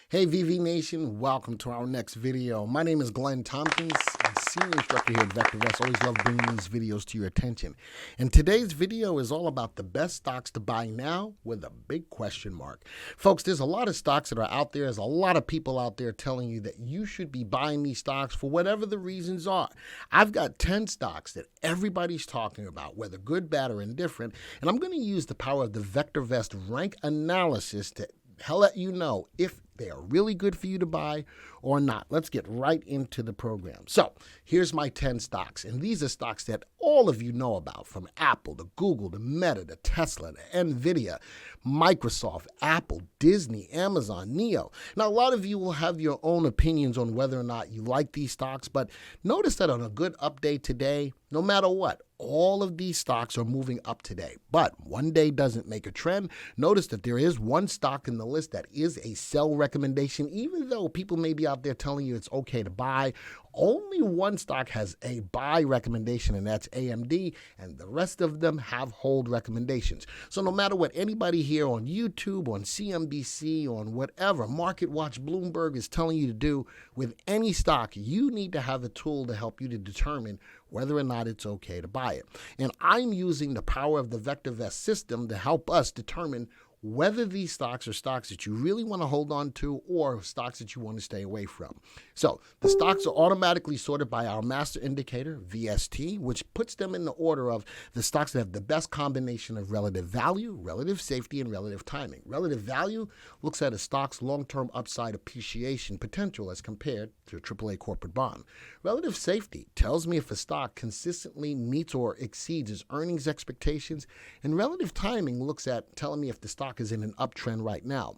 Hey VV Nation, welcome to our next video. My name is Glenn Tompkins, I'm Senior Instructor here at VectorVest. Always love bringing these videos to your attention. And today's video is all about the best stocks to buy now with a big question mark. Folks, there's a lot of stocks that are out there. There's a lot of people out there telling you that you should be buying these stocks for whatever the reasons are. I've got 10 stocks that everybody's talking about, whether good, bad, or indifferent. And I'm going to use the power of the VectorVest rank analysis to let you know if they are really good for you to buy or not. Let's get right into the program. So here's my 10 stocks, and these are stocks that all of you know about, from Apple to Google to Meta to Tesla to Nvidia, Microsoft, Apple, Disney, Amazon, NEO. Now, a lot of you will have your own opinions on whether or not you like these stocks, but notice that on a good update today, no matter what, all of these stocks are moving up today. But one day doesn't make a trend. Notice that there is one stock in the list that is a sell recommendation, even though people may be out there telling you it's okay to buy. Only one stock has a buy recommendation, and that's AMD, and the rest of them have hold recommendations. So no matter what anybody here on YouTube, on CNBC, on whatever, Market Watch, Bloomberg is telling you to do with any stock, you need to have a tool to help you to determine whether or not it's okay to buy it. And I'm using the power of the VectorVest system to help us determine whether these stocks are stocks that you really want to hold on to or stocks that you want to stay away from. So the stocks are automatically sorted by our master indicator, VST, which puts them in the order of the stocks that have the best combination of relative value, relative safety, and relative timing. Relative value looks at a stock's long-term upside appreciation potential as compared to a AAA corporate bond. Relative safety tells me if a stock consistently meets or exceeds its earnings expectations, and relative timing looks at telling me if the stock is in an uptrend right now.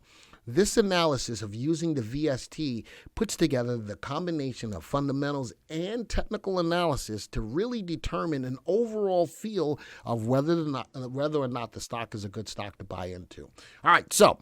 This analysis of using the VST puts together the combination of fundamentals and technical analysis to really determine an overall feel of whether or not the stock is a good stock to buy into. All right, so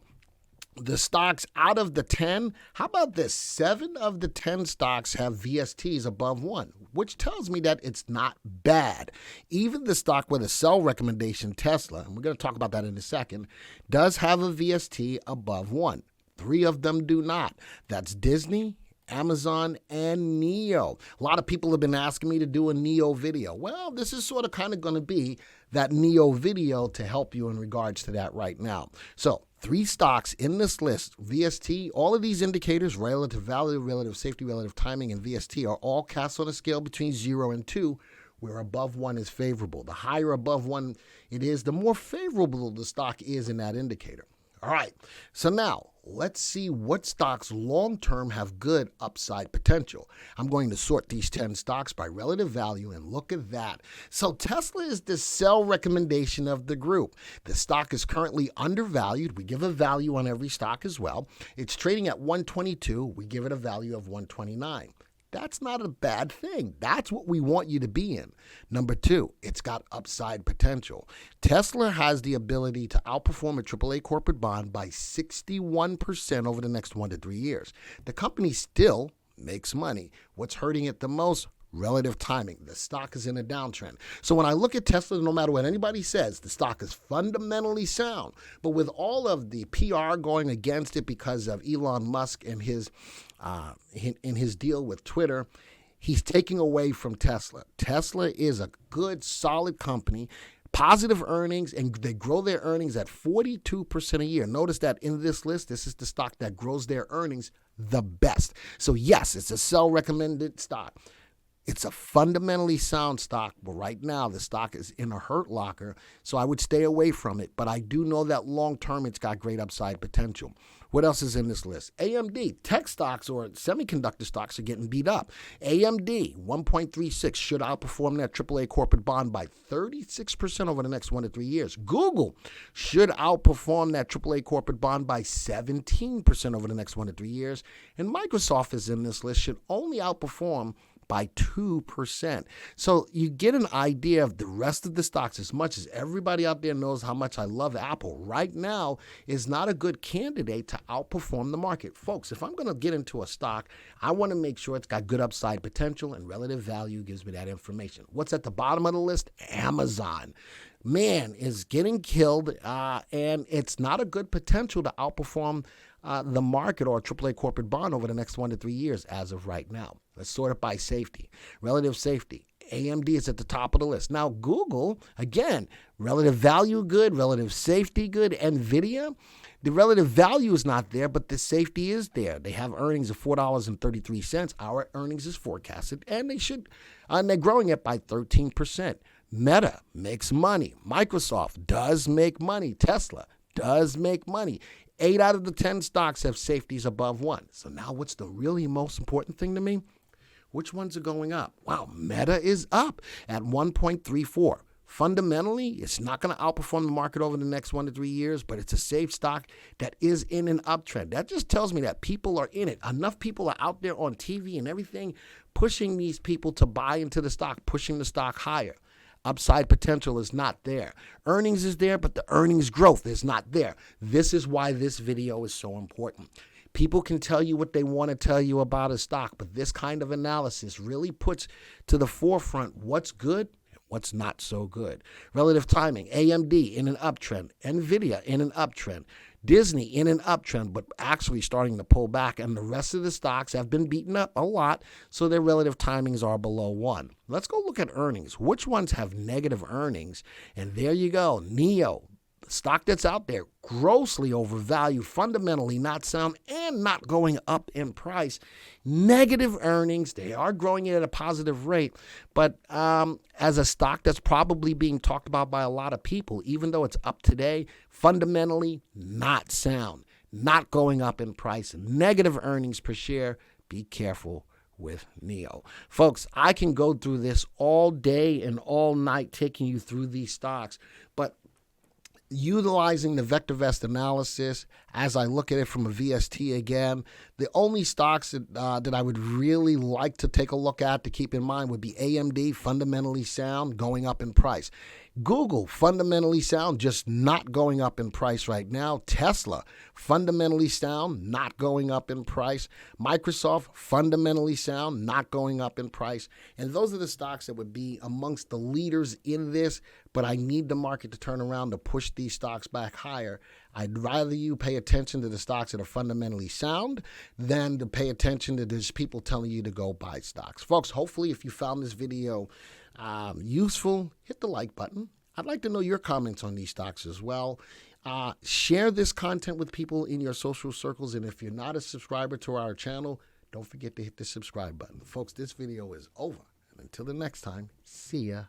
the stocks out of the 10, how about this? 7 of the 10 stocks have VSTs above 1, which tells me that it's not bad. Even the stock with a sell recommendation, Tesla, and we're going to talk about that in a second, does have a VST above 1. 3 of them do not. That's Disney, Amazon, and NEO. A lot of people have been asking me to do a NEO video. Well, this is sort of kind of going to be that NEO video to help you in regards to that right now. So 3 stocks in this list, VST, all of these indicators, relative value, relative safety, relative timing, and VST, are all cast on a scale between 0 and 2, where above 1 is favorable. The higher above 1 it is, the more favorable the stock is in that indicator. All right, so now let's see what stocks long-term have good upside potential. I'm going to sort these 10 stocks by relative value, and look at that. So Tesla is the sell recommendation of the group. The stock is currently undervalued. We give a value on every stock as well. It's trading at 122. We give it a value of 129. That's not a bad thing. That's what we want you to be in. Number 2, it's got upside potential. Tesla has the ability to outperform a AAA corporate bond by 61% over the next 1 to 3 years. The company still makes money. What's hurting it the most? Relative timing. The stock is in a downtrend. So when I look at Tesla, no matter what anybody says, the stock is fundamentally sound. But with all of the PR going against it because of Elon Musk and his deal with Twitter, he's taking away from Tesla. Tesla is a good, solid company, positive earnings, and they grow their earnings at 42% a year. Notice that in this list, this is the stock that grows their earnings the best. So yes, it's a sell recommended stock. It's a fundamentally sound stock, but right now the stock is in a hurt locker, so I would stay away from it. But I do know that long-term it's got great upside potential. What else is in this list? AMD, tech stocks or semiconductor stocks are getting beat up. AMD, 1.36, should outperform that AAA corporate bond by 36% over the next 1 to 3 years. Google should outperform that AAA corporate bond by 17% over the next 1 to 3 years. And Microsoft is in this list, should only outperform by 2%. So you get an idea of the rest of the stocks. As much as everybody out there knows how much I love Apple, right now is not a good candidate to outperform the market. Folks, if I'm going to get into a stock, I want to make sure it's got good upside potential, and relative value gives me that information. What's at the bottom of the list? Amazon. Man, is getting killed, and it's not a good potential to outperform the market or a AAA corporate bond over the next 1 to 3 years as of right now. Let's sort it by safety. Relative safety. AMD is at the top of the list. Now, Google, again, relative value good, relative safety good. NVIDIA, the relative value is not there, but the safety is there. They have earnings of $4.33. Our earnings is forecasted, and they're growing it by 13%. Meta makes money. Microsoft does make money. Tesla does make money. 8 out of the 10 stocks have safeties above 1. So now what's the really most important thing to me? Which ones are going up? Wow, Meta is up at 1.34. Fundamentally, it's not going to outperform the market over the next 1 to 3 years, but it's a safe stock that is in an uptrend. That just tells me that people are in it. Enough people are out there on TV and everything pushing these people to buy into the stock, pushing the stock higher. Upside potential is not there. Earnings is there, but the earnings growth is not there. This is why this video is so important. People can tell you what they want to tell you about a stock, but this kind of analysis really puts to the forefront what's good and what's not so good. Relative timing, AMD in an uptrend, NVIDIA in an uptrend, Disney in an uptrend, but actually starting to pull back, and the rest of the stocks have been beaten up a lot, so their relative timings are below 1. Let's go look at earnings. Which ones have negative earnings? And there you go, NEO. Stock that's out there, grossly overvalued, fundamentally not sound, and not going up in price. Negative earnings. They are growing it at a positive rate, but as a stock that's probably being talked about by a lot of people, even though it's up today, fundamentally not sound, not going up in price. Negative earnings per share. Be careful with NEO. Folks, I can go through this all day and all night taking you through these stocks, but utilizing the VectorVest analysis, as I look at it from a VST again, the only stocks that I would really like to take a look at to keep in mind would be AMD, fundamentally sound, going up in price. Google, fundamentally sound, just not going up in price right now. Tesla, fundamentally sound, not going up in price. Microsoft, fundamentally sound, not going up in price. And those are the stocks that would be amongst the leaders in this, but I need the market to turn around to push these stocks back higher. I'd rather you pay attention to the stocks that are fundamentally sound than to pay attention to these people telling you to go buy stocks. Folks, hopefully if you found this video useful, hit the like button. I'd like to know your comments on these stocks as well. Share this content with people in your social circles. And if you're not a subscriber to our channel, don't forget to hit the subscribe button. Folks, this video is over. And until the next time, see ya.